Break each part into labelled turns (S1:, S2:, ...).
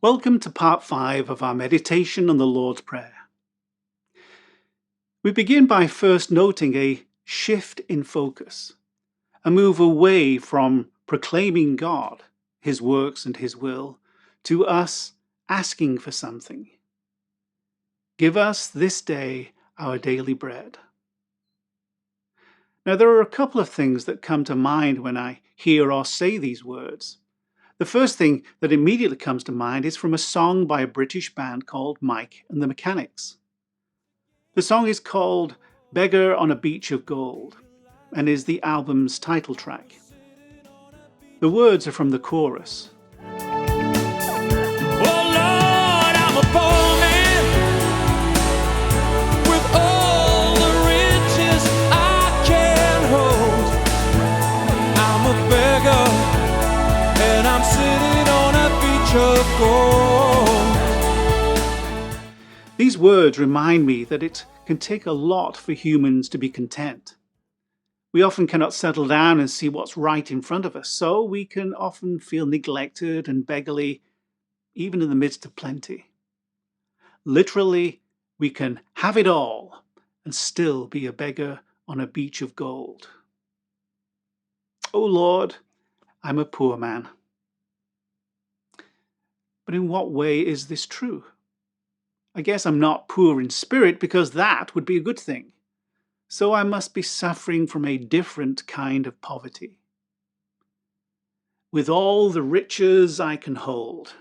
S1: Welcome to part 5 of our meditation on the Lord's Prayer. We begin by first noting a shift in focus, a move away from proclaiming God, His works and His will, to us asking for something. Give us this day our daily bread. Now there are a couple of things that come to mind when I hear or say these words. The first thing that immediately comes to mind is from a song by a British band called Mike and the Mechanics. The song is called Beggar on a Beach of Gold and is the album's title track. The words are from the chorus. These words remind me that it can take a lot for humans to be content. We often cannot settle down and see what's right in front of us, so we can often feel neglected and beggarly, even in the midst of plenty. Literally, we can have it all and still be a beggar on a beach of gold. Oh Lord, I'm a poor man. But in what way is this true? I guess I'm not poor in spirit because that would be a good thing. So I must be suffering from a different kind of poverty. With all the riches I can hold,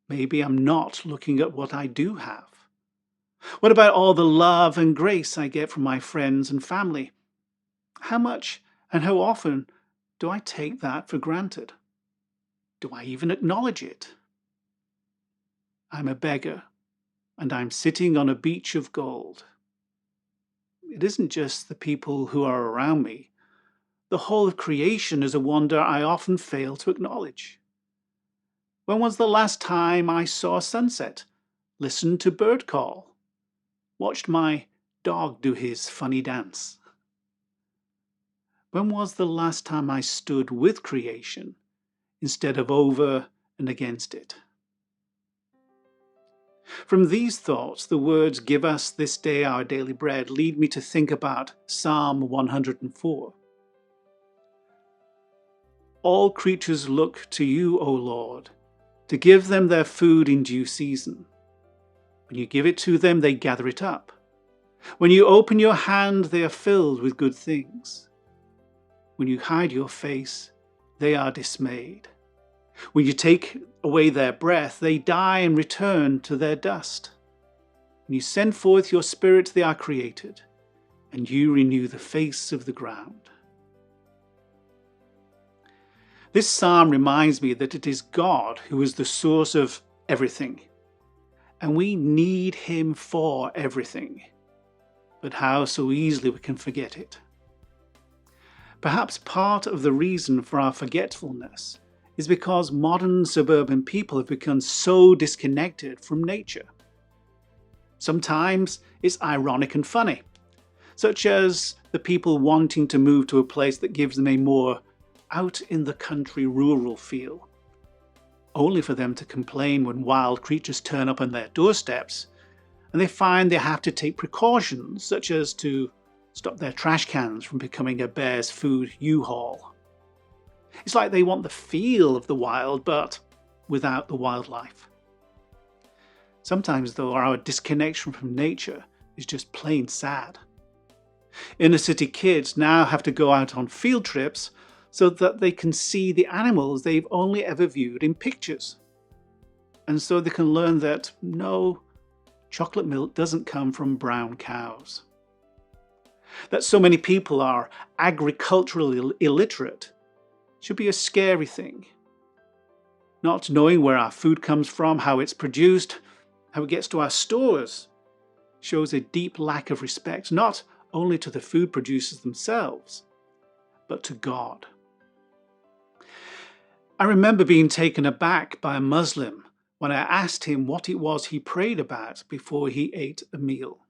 S1: maybe I'm not looking at what I do have. What about all the love and grace I get from my friends and family? How much and how often do I take that for granted? Do I even acknowledge it? I'm a beggar, and I'm sitting on a beach of gold. It isn't just the people who are around me. The whole of creation is a wonder I often fail to acknowledge. When was the last time I saw a sunset, listened to bird call, watched my dog do his funny dance? When was the last time I stood with creation instead of over and against it? From these thoughts, the words, "Give us this day our daily bread," lead me to think about Psalm 104. All creatures look to you, O Lord, to give them their food in due season. When you give it to them, they gather it up. When you open your hand, they are filled with good things. When you hide your face, they are dismayed. When you take away their breath, they die and return to their dust. When you send forth your Spirit, they are created, and you renew the face of the ground. This psalm reminds me that it is God who is the source of everything, and we need Him for everything. But how so easily we can forget it. Perhaps part of the reason for our forgetfulness is because modern suburban people have become so disconnected from nature. Sometimes it's ironic and funny, such as the people wanting to move to a place that gives them a more out-in-the-country rural feel, only for them to complain when wild creatures turn up on their doorsteps and they find they have to take precautions, such as to stop their trash cans from becoming a bear's food U-Haul. It's like they want the feel of the wild, but without the wildlife. Sometimes, though, our disconnection from nature is just plain sad. Inner city kids now have to go out on field trips so that they can see the animals they've only ever viewed in pictures. And so they can learn that, no, chocolate milk doesn't come from brown cows. That so many people are agriculturally illiterate should be a scary thing. Not knowing where our food comes from, how it's produced, how it gets to our stores, shows a deep lack of respect, not only to the food producers themselves, but to God. I remember being taken aback by a Muslim when I asked him what it was he prayed about before he ate a meal.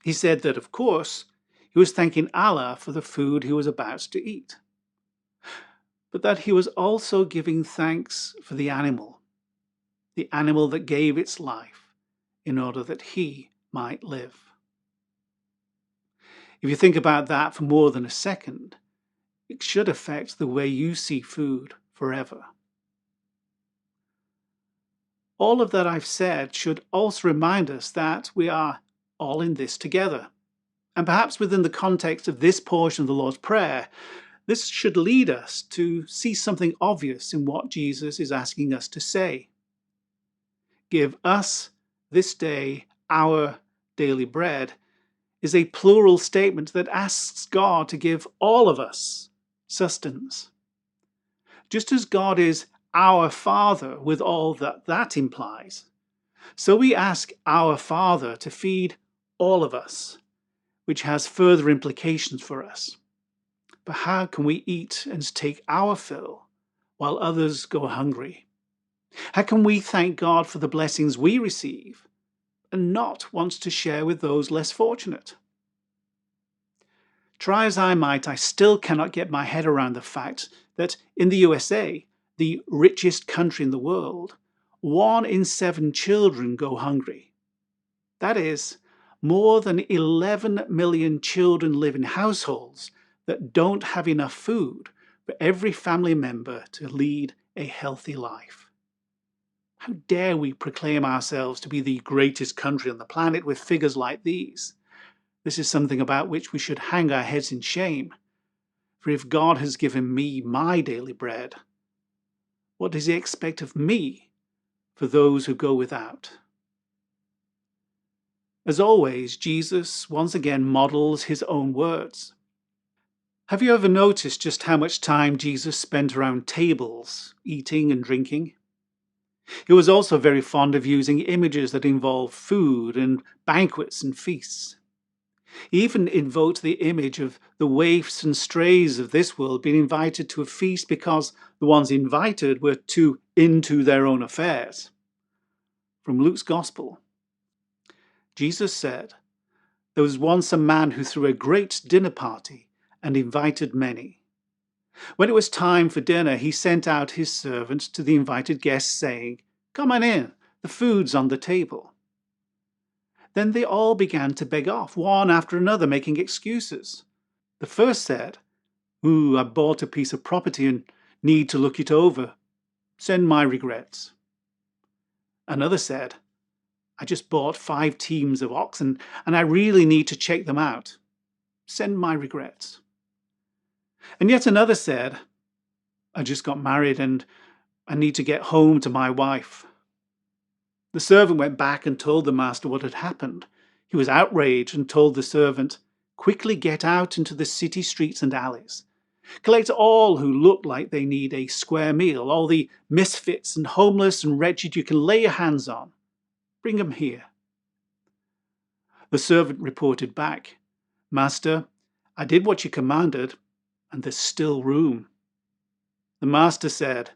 S1: He said that, of course, he was thanking Allah for the food he was about to eat, but that he was also giving thanks for the animal the animal that gave its life in order that he might live. If you think about that for more than a second, it should affect the way you see food forever. All of that I've said should also remind us that we are all in this together. And perhaps within the context of this portion of the Lord's Prayer, this should lead us to see something obvious in what Jesus is asking us to say. Give us this day our daily bread is a plural statement that asks God to give all of us sustenance. Just as God is our Father with all that that implies, so we ask our Father to feed all of us, which has further implications for us. But how can we eat and take our fill while others go hungry? How can we thank God for the blessings we receive and not want to share with those less fortunate? Try as I might, I still cannot get my head around the fact that in the USA, the richest country in the world, 1 in 7 children go hungry. That is, more than 11 million children live in households that don't have enough food for every family member to lead a healthy life. How dare we proclaim ourselves to be the greatest country on the planet with figures like these? This is something about which we should hang our heads in shame. For if God has given me my daily bread, what does he expect of me for those who go without? As always, Jesus once again models his own words. Have you ever noticed just how much time Jesus spent around tables, eating and drinking? He was also very fond of using images that involve food and banquets and feasts. He even invoked the image of the waifs and strays of this world being invited to a feast because the ones invited were too into their own affairs. From Luke's Gospel, Jesus said, "There was once a man who threw a great dinner party and invited many. When it was time for dinner, he sent out his servant to the invited guests, saying, 'Come on in, the food's on the table.' Then they all began to beg off, one after another, making excuses. The first said, 'I bought a piece of property and need to look it over. Send my regrets.' Another said, 'I just bought 5 teams of oxen and I really need to check them out. Send my regrets.' And yet another said, 'I just got married and I need to get home to my wife.' The servant went back and told the master what had happened. He was outraged and told the servant, 'Quickly get out into the city streets and alleys. Collect all who look like they need a square meal, all the misfits and homeless and wretched you can lay your hands on. Bring them here.' The servant reported back, 'Master, I did what you commanded, and there's still room.' The master said,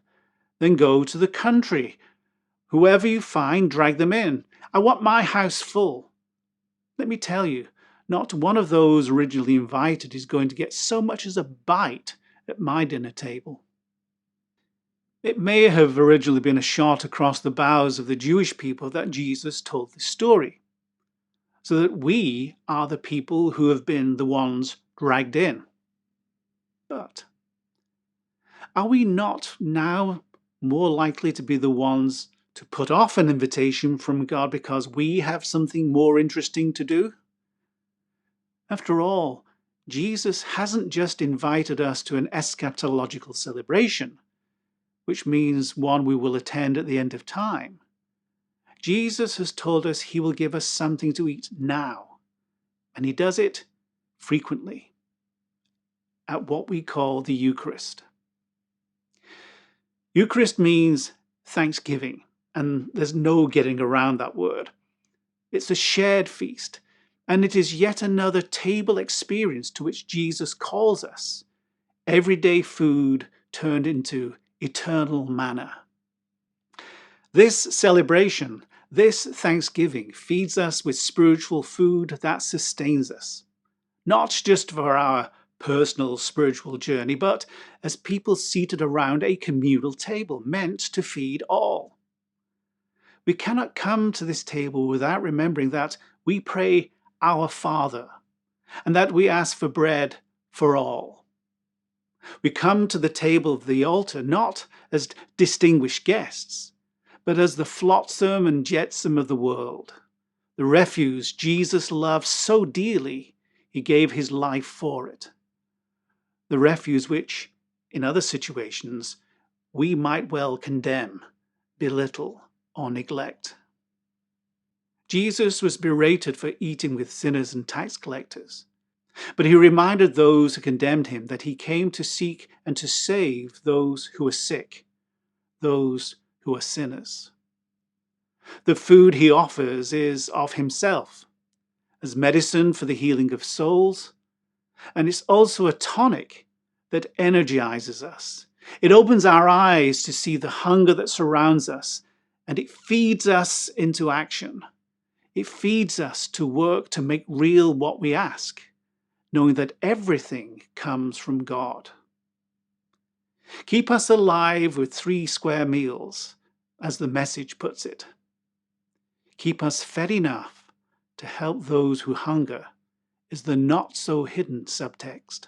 S1: 'Then go to the country. Whoever you find, drag them in. I want my house full.' Let me tell you, not one of those originally invited is going to get so much as a bite at my dinner table." It may have originally been a shot across the bows of the Jewish people that Jesus told this story, so that we are the people who have been the ones dragged in. But are we not now more likely to be the ones to put off an invitation from God because we have something more interesting to do? After all, Jesus hasn't just invited us to an eschatological celebration, which means one we will attend at the end of time. Jesus has told us he will give us something to eat now, and he does it frequently at what we call the Eucharist. Eucharist means thanksgiving, and there's no getting around that word. It's a shared feast, and it is yet another table experience to which Jesus calls us. Everyday food turned into eternal manna. This celebration, this thanksgiving, feeds us with spiritual food that sustains us, not just for our personal spiritual journey, but as people seated around a communal table meant to feed all. We cannot come to this table without remembering that we pray our Father and that we ask for bread for all. We come to the table of the altar not as distinguished guests, but as the flotsam and jetsam of the world, the refuse Jesus loved so dearly he gave his life for it, the refuse which, in other situations, we might well condemn, belittle, or neglect. Jesus was berated for eating with sinners and tax collectors, but he reminded those who condemned him that he came to seek and to save those who are sick, those who are sinners. The food he offers is of himself, as medicine for the healing of souls, and it's also a tonic that energizes us. It opens our eyes to see the hunger that surrounds us, and it feeds us into action. It feeds us to work to make real what we ask, knowing that everything comes from God. Keep us alive with 3 square meals, as the message puts it. Keep us fed enough to help those who hunger is the not-so-hidden subtext.